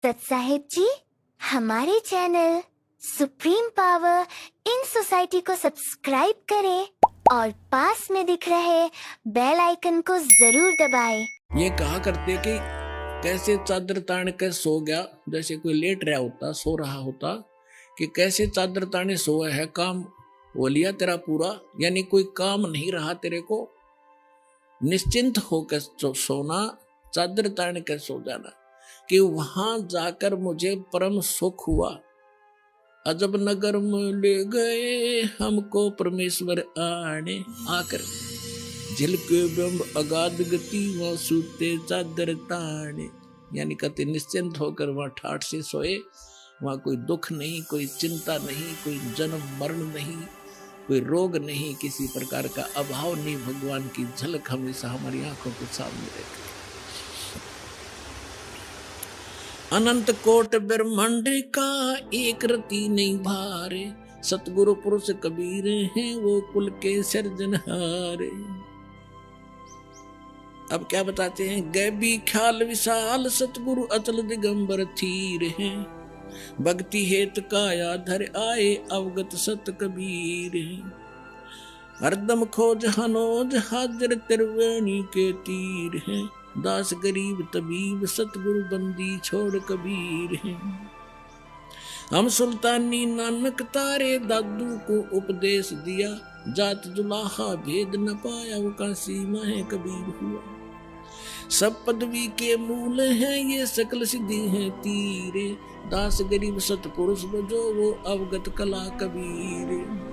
सत साहिब जी, हमारे channel supreme power in society को सब्सक्राइब करें और पास में दिख रहे बेल आइकन को जरूर दबाएं। ये कहा करते कि कैसे चादर तान के सो गया, जैसे कोई लेट रहा होता, सो रहा होता, कि कैसे चादर ताने सोया है, काम हो लिया तेरा पूरा, यानी कोई काम नहीं रहा तेरे को, निश्चिंत होकर सोना, चादर तान के सो जाना, कि वहां जाकर मुझे परम सुख हुआ। अजब नगर में ले गए हमको परमेश्वर आने, आकर झिलके ब्रह्म अगाध गति वहां सूते चादर ताने, यानी कहते निश्चिंत होकर वहां ठाठ से सोए, वहां कोई दुख नहीं, कोई चिंता नहीं, कोई जन्म मरण नहीं, कोई रोग नहीं, किसी प्रकार का अभाव नहीं। भगवान की झलक हमेशा हमारी आंखों के सामने रहती है। अनंत कोट ब्रह्मांड का एक रति नहीं भारे, सतगुरु पुरुष कबीर हैं वो कुल के सिरजनहारे। अब क्या बताते हैं, गैबी ख्याल विशाल सतगुरु अचल दिगंबर थीर हैं, भक्ति हेत काया धर आए अवगत सत कबीर हैं, हरदम खोज हनोज हाजिर त्रिवेणी के तीर हैं, दास गरीब तबीब सतगुरु बंदी छोड़ कबीर हैं। हम सुल्तानी नानक तारे दादू को उपदेश दिया, जात जुलाहा भेद न पाया वो का सीमा है कबीर हुआ। सब पदवी के मूल हैं ये सकल सिद्धि हैं तीरे, दास गरीब सतपुरुष बजो वो अवगत कला कबीर।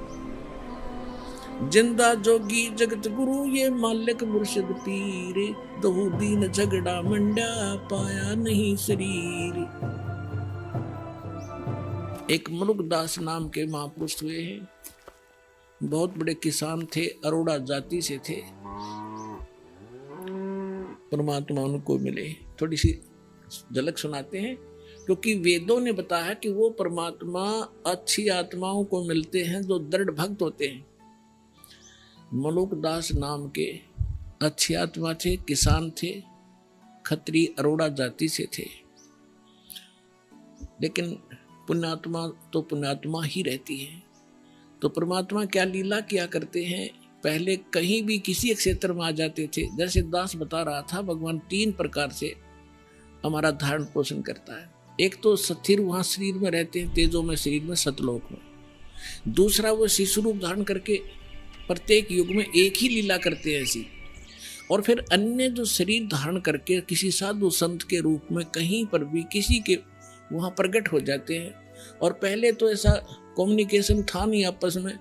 जिंदा जोगी जगत गुरु ये मालिक मुर्शिद पीर, दो दीन झगड़ा मंडा पाया नहीं शरीर। एक मलुकदास नाम के महापुरुष हुए हैं, बहुत बड़े किसान थे, अरोड़ा जाति से थे। परमात्मा उनको मिले, थोड़ी सी झलक सुनाते हैं, क्योंकि वेदों ने बताया कि वो परमात्मा अच्छी आत्माओं को मिलते हैं जो दृढ़ भक्त होते हैं। मलुकदास नाम के अच्छी आत्मा थे, किसान थे, खत्री अरोड़ा जाति से थे, लेकिन पुण्यात्मा तो पुण्यात्मा ही रहती है। तो परमात्मा क्या लीला किया करते हैं, पहले कहीं भी किसी क्षेत्र में आ जाते थे। जैसे दास बता रहा था, भगवान तीन प्रकार से हमारा धारण पोषण करता है। एक तो स्थिर वहां शरीर में रहते हैं, तेजों में शरीर में सतलोक में। दूसरा वो शिशु रूप धारण करके प्रत्येक युग में एक ही लीला करते हैं ऐसी। और फिर अन्य जो शरीर धारण करके किसी साधु संत के रूप में कहीं पर भी किसी के वहां प्रकट हो जाते हैं। और पहले तो ऐसा कम्युनिकेशन था नहीं आपस में,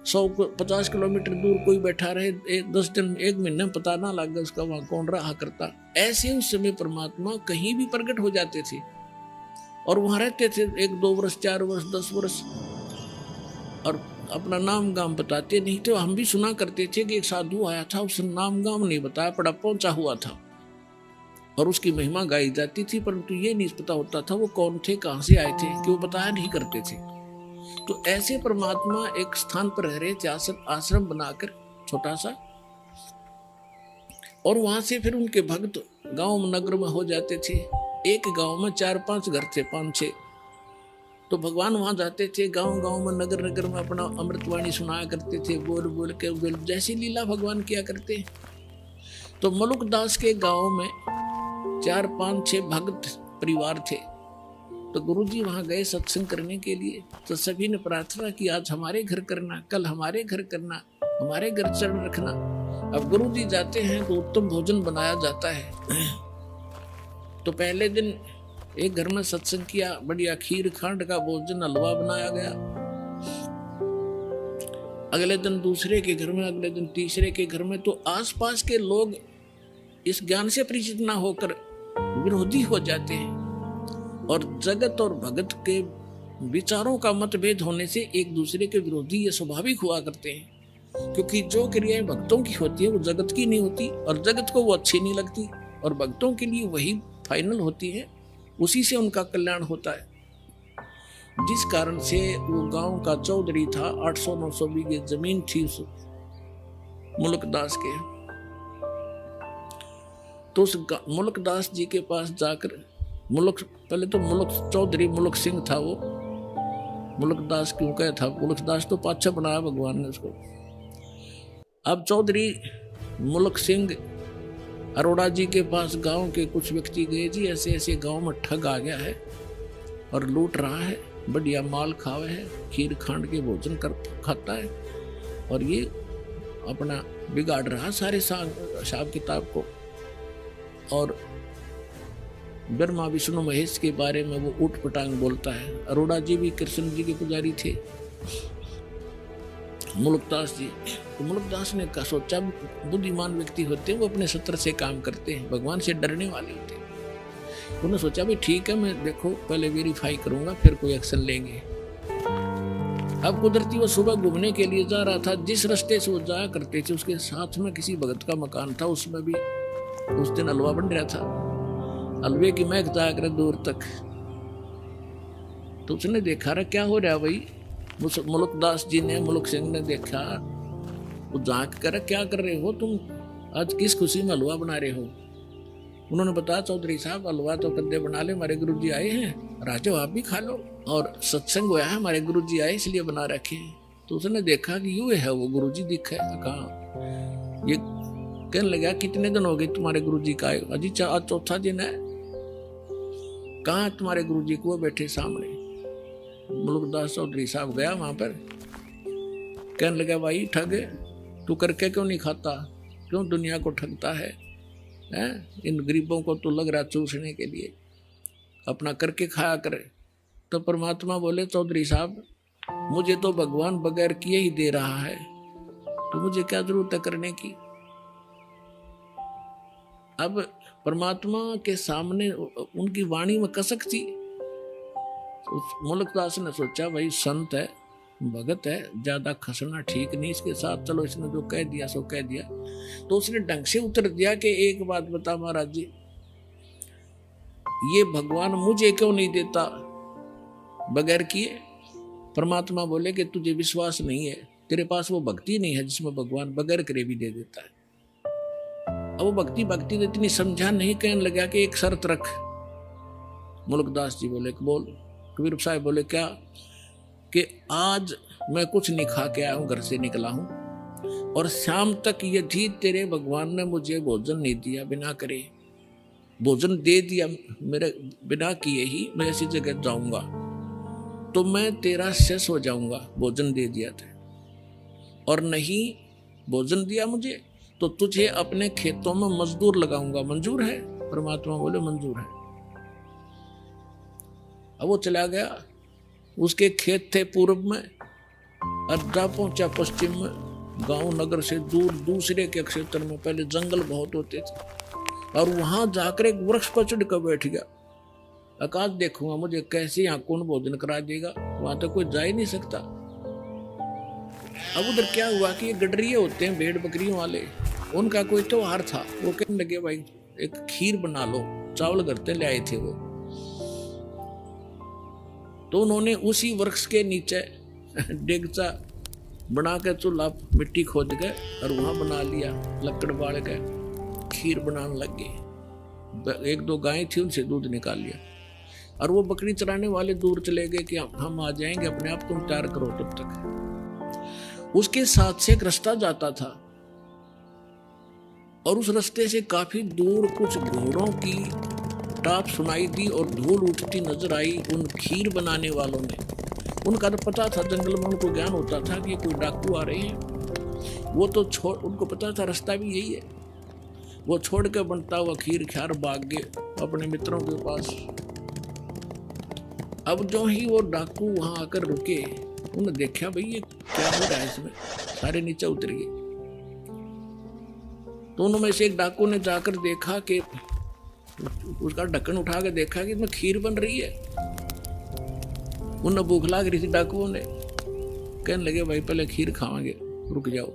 150 किलोमीटर दूर कोई बैठा रहे, 10 दिन 1 महीने पता ना लगा उसका वहां कौन रहा करता। ऐसे उस समय परमात्मा कहीं भी प्रकट हो जाते थे और वहां रहते थे 1, 2 वर्ष, 4 वर्ष, 10 वर्ष, और अपना नाम गाम बताते नहीं थे। हम भी सुना करते थे कि एक साधु आया था, उसने नाम गाम नहीं बताया, पड़ा पहुंचा हुआ था और उसकी महिमा गाई जाती थी, परंतु ये नहीं पता होता था वो कौन थे, कहां से आए थे, कि वो बताया नहीं करते थे। तो ऐसे परमात्मा एक स्थान पर रह रहे थे, आश्रम बनाकर छोटा सा, और वहां से फिर उनके भक्त गांव नगर में हो जाते थे। एक गांव में 4-5 घर थे, 5-6, तो भगवान वहां जाते थे, गांव गांव में, नगर नगर में अपना अमृतवाणी सुनाया करते थे, बोल बोल के जैसी लीला भगवान किया करते। तो मलुकदास के गांव में 4-5-6 भक्त परिवार थे। तो गुरुजी वहां गए सत्संग करने के लिए, तो सभी ने प्रार्थना की आज हमारे घर करना, कल हमारे घर करना, हमारे घर चरण रखना। अब गुरुजी जाते हैं तो उत्तम भोजन बनाया जाता है। तो पहले दिन एक घर में सत्संग किया, बढ़िया खीर खांड का भोजन, हलवा बनाया गया। अगले दिन दूसरे के घर में, अगले दिन तीसरे के घर में। तो आसपास के लोग इस ज्ञान से परिचित ना होकर विरोधी हो जाते हैं, और जगत और भगत के विचारों का मतभेद होने से एक दूसरे के विरोधी ये स्वाभाविक हुआ करते हैं। क्योंकि जो क्रियाएं भक्तों की होती है वो जगत की नहीं होती, और जगत को वो अच्छी नहीं लगती, और भक्तों के लिए वही फाइनल होती है, उसी से उनका कल्याण होता है। जिस कारण से वो गांव का चौधरी था, 800-900 बीघे जमीन थी उस मुल्कदास के। तो उस मुल्कदास जी के पास जाकर मुल्क, पहले तो मुल्क चौधरी मुल्क सिंह था, वो मुल्क दास क्यों कहा था, मुल्क दास तो पाछा बनाया भगवान ने उसको। अब चौधरी मुल्क सिंह अरोड़ा जी के पास गांव के कुछ व्यक्ति गए, जी ऐसे ऐसे गांव में ठग आ गया है और लूट रहा है, बढ़िया माल खावे है, खीर खांड के भोजन कर खाता है और ये अपना बिगाड़ रहा सारे हिसाब किताब को। और ब्रह्मा विष्णु महेश के बारे में वो ऊट पटांग बोलता है। अरोड़ा जी भी कृष्ण जी के पुजारी थे, मुल्कदास जी। तो मुल्कदास ने कहा, सोचा बुद्धिमान व्यक्ति होते हैं वो अपने सत्र से काम करते हैं, भगवान से डरने वाले होते हैं। उन्होंने सोचा भी ठीक है, मैं देखो पहले वेरीफाई करूंगा फिर कोई एक्शन लेंगे। अब कुदरती वो सुबह घूमने के लिए जा रहा था, जिस रास्ते से वो जाया करते थे उसके साथ में किसी भगत का मकान था, उसमें भी उस दिन हलवा बन रहा था, हलवे की महक जाया करे दूर तक। तो उसने देखा रहा क्या हो रहा भाई, मुल्कदास जी ने, मुल्क सिंह ने देखा, वो झांक कर क्या कर रहे हो तुम, आज किस खुशी में हलवा बना रहे हो। उन्होंने बताया, चौधरी साहब हलवा तो कद्दे बना ले, हमारे गुरुजी आए हैं, राजो आप भी खा लो, और सत्संग हुआ है, हमारे गुरुजी आए इसलिए बना रखे हैं। तो उसने देखा कि यूं है, वो गुरुजी दिखा, कहा ये कहने लगा, कितने दिन हो गए तुम्हारे गुरुजी का आए, अजी आज चौथा दिन है, कहाँ तुम्हारे गुरुजी को, बैठे सामने। मुल्कदास चौधरी साहब गया वहां पर, कहने लगा, भाई ठग तू करके क्यों नहीं खाता, क्यों दुनिया को ठगता है, इन गरीबों को तो लग रहा चूसने के लिए, अपना करके खाया करे। तो परमात्मा बोले, चौधरी साहब मुझे तो भगवान बगैर किए ही दे रहा है, तो मुझे क्या जरूरत है करने की। अब परमात्मा के सामने उनकी वाणी में कसक थी। मुल्कदास ने सोचा, भाई संत है, भगत है, ज्यादा खसना ठीक नहीं इसके साथ, चलो इसने जो कह दिया सो कह दिया। तो उसने ढंग से उत्तर दिया कि एक बात बता महाराज जी, ये भगवान मुझे क्यों नहीं देता बगैर किए। परमात्मा बोले कि तुझे विश्वास नहीं है, तेरे पास वो भक्ति नहीं है जिसमें भगवान बगैर करे भी दे देता है। अब वो भक्ति तो इतनी समझा नहीं, कहने लगा कि एक शर्त रख। मुल्कदास जी बोले, बोल। कबीर साहब बोले, क्या, कि आज मैं कुछ नहीं खा के आया हूं, घर से निकला हूं, और शाम तक यदि तेरे भगवान ने मुझे भोजन नहीं दिया, बिना करे भोजन दे दिया मेरे बिना किए ही मैं ऐसी जगह जाऊंगा, तो मैं तेरा शेष हो जाऊंगा, भोजन दे दिया था, और नहीं भोजन दिया मुझे तो तुझे अपने खेतों में मजदूर लगाऊंगा, मंजूर है। परमात्मा बोले, मंजूर है। अब वो चला गया, उसके खेत थे पूर्व में, अड्डा पहुंचा पश्चिम में, गांव नगर से दूर दूसरे के क्षेत्र में पहले जंगल बहुत होते थे, और वहां जाकर एक वृक्ष पर चढ़ कर बैठ गया, आकाश देखूंगा, मुझे कैसे यहाँ कौन भोजन करा देगा, वहां तक कोई जा ही नहीं सकता। अब उधर क्या हुआ कि ये गडरिये होते हैं भेड़ बकरियों वाले, उनका कोई त्योहार था, वो कहने लगे, भाई एक खीर बना लो, चावल करते ले आए थे वो। तो उन्होंने उसी वृक्ष के नीचे डेगचा बना के चूल्हा मिट्टी खोद के और वहां बना लिया, लकड़ बाल के खीर बनाने लग गए। एक दो गायें थी, उनसे दूध निकाल लिया, और वो बकरी चराने वाले दूर चले गए कि हम आ जाएंगे, अपने आप तुम तैयार करो तब तक। उसके साथ से एक रास्ता जाता था, और उस रास्ते से काफी दूर कुछ घोड़ों की टाप सुनाई दी और धूल उठती नजर आई उन खीर बनाने वालों में। उनका तो पता था, जंगल में उनको ज्ञान होता था कि कोई डाकू आ रहे हैं, वो तो उनको पता था रास्ता भी यही है। वो छोड़ के बनता हुआ खीर ख्यार भाग गए अपने मित्रों के पास। अब जो ही वो डाकू वहां आकर रुके, उन्होंने देखा, भाई ये क्या हो रहा है इसमें, सारे नीचे उतर गए। तो उनमें से एक डाकू ने जाकर देखा कि उसका ढक्कन उठा के देखा कि इसमें खीर बन रही है। उन्हें भूख लग रही थी डाकुओं ने, कहने लगे, भाई पहले खीर खावांगे, रुक जाओ।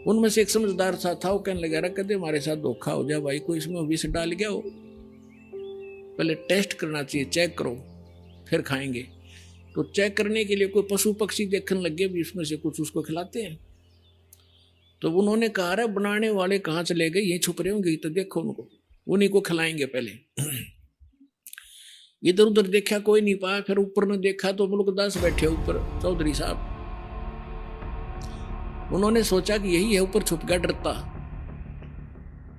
उनमें से एक समझदार सा था, वो कहने लगा, रख दे हमारे साथ धोखा हो जाए भाई, कोई इसमें विष डाल गया हो, पहले टेस्ट करना चाहिए, चेक करो फिर खाएंगे। तो चेक करने के लिए कोई पशु पक्षी देखने लगे भी इसमें से कुछ उसको खिलाते हैं। तो उन्होंने कहा, अरे बनाने वाले कहाँ चले गए, ये छुप रहे होंगे, तो देखो उनको, उन्हीं को खिलाएंगे पहले। इधर उधर देखा कोई नहीं पाया, फिर ऊपर ने देखा तो मुल्कदास बैठे ऊपर, चौधरी साहब। उन्होंने सोचा कि यही है ऊपर छुप गया डरता।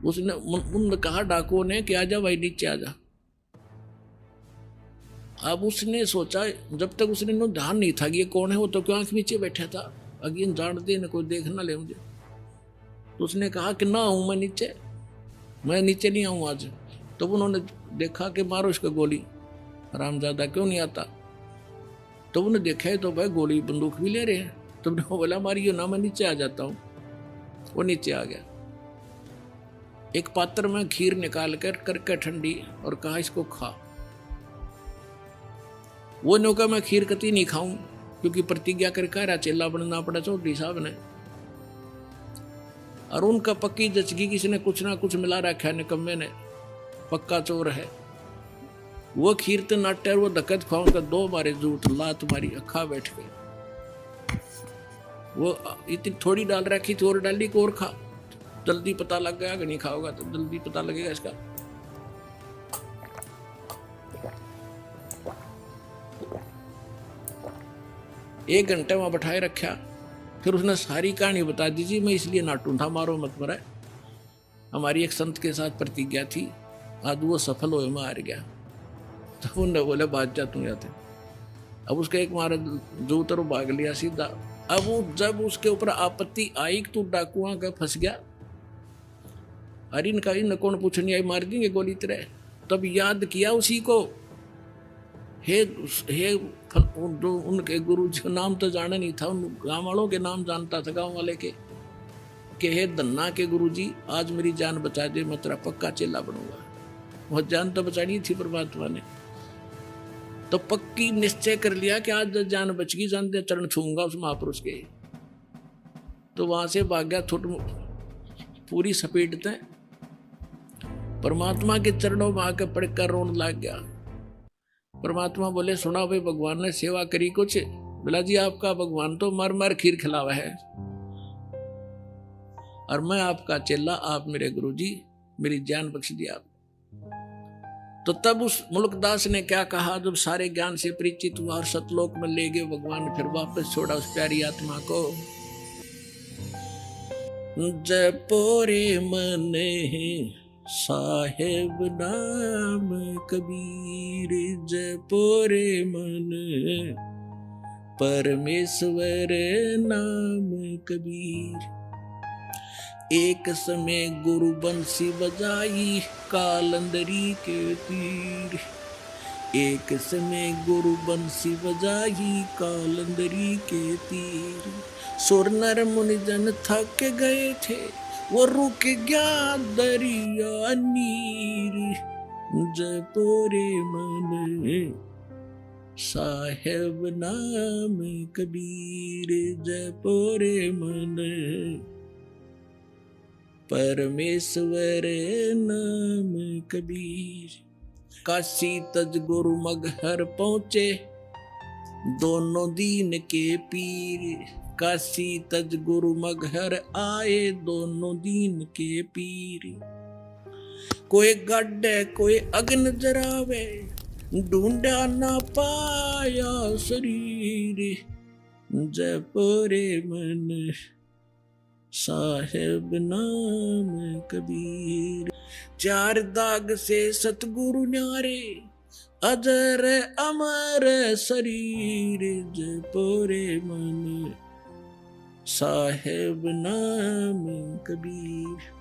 उसने उन्होंने कहा डाकुओं ने कि आजा भाई नीचे आजा। अब उसने सोचा, जब तक उसने नो ध्यान नहीं था कि ये कौन है, वो तो क्यों आंख नीचे बैठा था, अगेन जानते न कोई देख ना ले मुझे। तो उसने कहा कि ना आऊं मैं नीचे, मैं नीचे नहीं आऊं आज। तो उन्होंने देखा कि मारो इसको गोली, हरामजादा क्यों नहीं आता। तो उन्होंने देखा है तो भाई गोली बंदूक भी ले रहे हैं। तो बोला मारियो ना, मैं नीचे आ जाता हूँ। वो नीचे आ गया, एक पात्र में खीर निकाल कर करके ठंडी और कहा इसको खा। वो नौका मैं खीर कती नहीं खाऊं, क्योंकि प्रतिज्ञा करके चेला बनना पड़ा चौधरी साहब ने। और उनका पक्की जचगी किसी ने कुछ ना कुछ मिला रखा है, निकम्मे ने, पक्का चोर है। वो खीर तो नाट्य वो धक्कत खाऊंगा, दो मारे झूठ ला तुम्हारी अखा बैठ गई। वो इतनी थोड़ी डाल रखी थी और डाली को और खा, जल्दी पता लग गया कि नहीं खाओगा तो जल्दी पता लगेगा इसका। एक घंटे वहां बैठाए रखा, फिर उसने सारी कहानी बता दी जी, मैं इसलिए नाटू था, मारो मत मरा, हमारी एक संत के साथ प्रतिज्ञा थी, आज वो सफल हो, मैं हार गया। तो उन्होंने बोले भाग जा तू जाते। अब उसका एक मारा जो उतर भाग लिया सीधा। अब वो जब उसके ऊपर आपत्ति आई कि तू डाकुआ का फंस गया, अरे इनका इन कौन पूछने आई, मार देंगे गोली तेरे। तब याद किया उसी को, हे जो उनके गुरु जी नाम तो जाना नहीं था, उन गाँव वालों के नाम जानता था, गाँव वाले के, कि हे धन्ना के गुरु जी आज मेरी जान बचा दे, मैं तेरा पक्का चेला बनूंगा। वह जान तो बचानी थी परमात्मा ने, तो पक्की निश्चय कर लिया कि आज जान बच गई, जान दे चरण छूंगा उस महापुरुष के। तो वहां से भाग गया पूरी स्पीड से, परमात्मा के चरणों में आकर पड़कर रोने लग गया। परमात्मा बोले सुना भाई, भगवान ने सेवा करी कुछ? बोला जी आपका भगवान तो मर मर खीर खिलावा है, और मैं आपका चेला, आप मेरे गुरु जी, मेरी जान बख्श दिया आप। तो तब उस मुल्कदास ने क्या कहा, जब सारे ज्ञान से परिचित हुआ और सतलोक में ले गए भगवान, फिर वापस छोड़ा उस प्यारी आत्मा को। जपोरे मन साहेब नाम कबीर, जपोरे मन परमेश्वर नाम कबीर। एक समय गुरु बंसी बजाई कालंदरी के तीर, एक समय गुरु बंसी बजाई कालंदरी के तीर। सुर नर मुनि जन थक गए थे, वो रुक गया दरिया नीर। जपोरे मन साहेब नाम कबीर, जपोरे मन परमेश्वर नाम कबीर। काशी तज गुरु मगहर पहुंचे, दोनों दीन के पीर। काशी तज गुरु मगहर आए, दोनों दीन के पीर। कोई गड्ढे कोई अग्न जरावे, ढूंढा ना पाया शरीर। जपोरे मन साहेब नाम कबीर। चार दाग से सतगुरु न्यारे, अजर अमर शरीर। जपोरे मन साहेब नाम कबीर।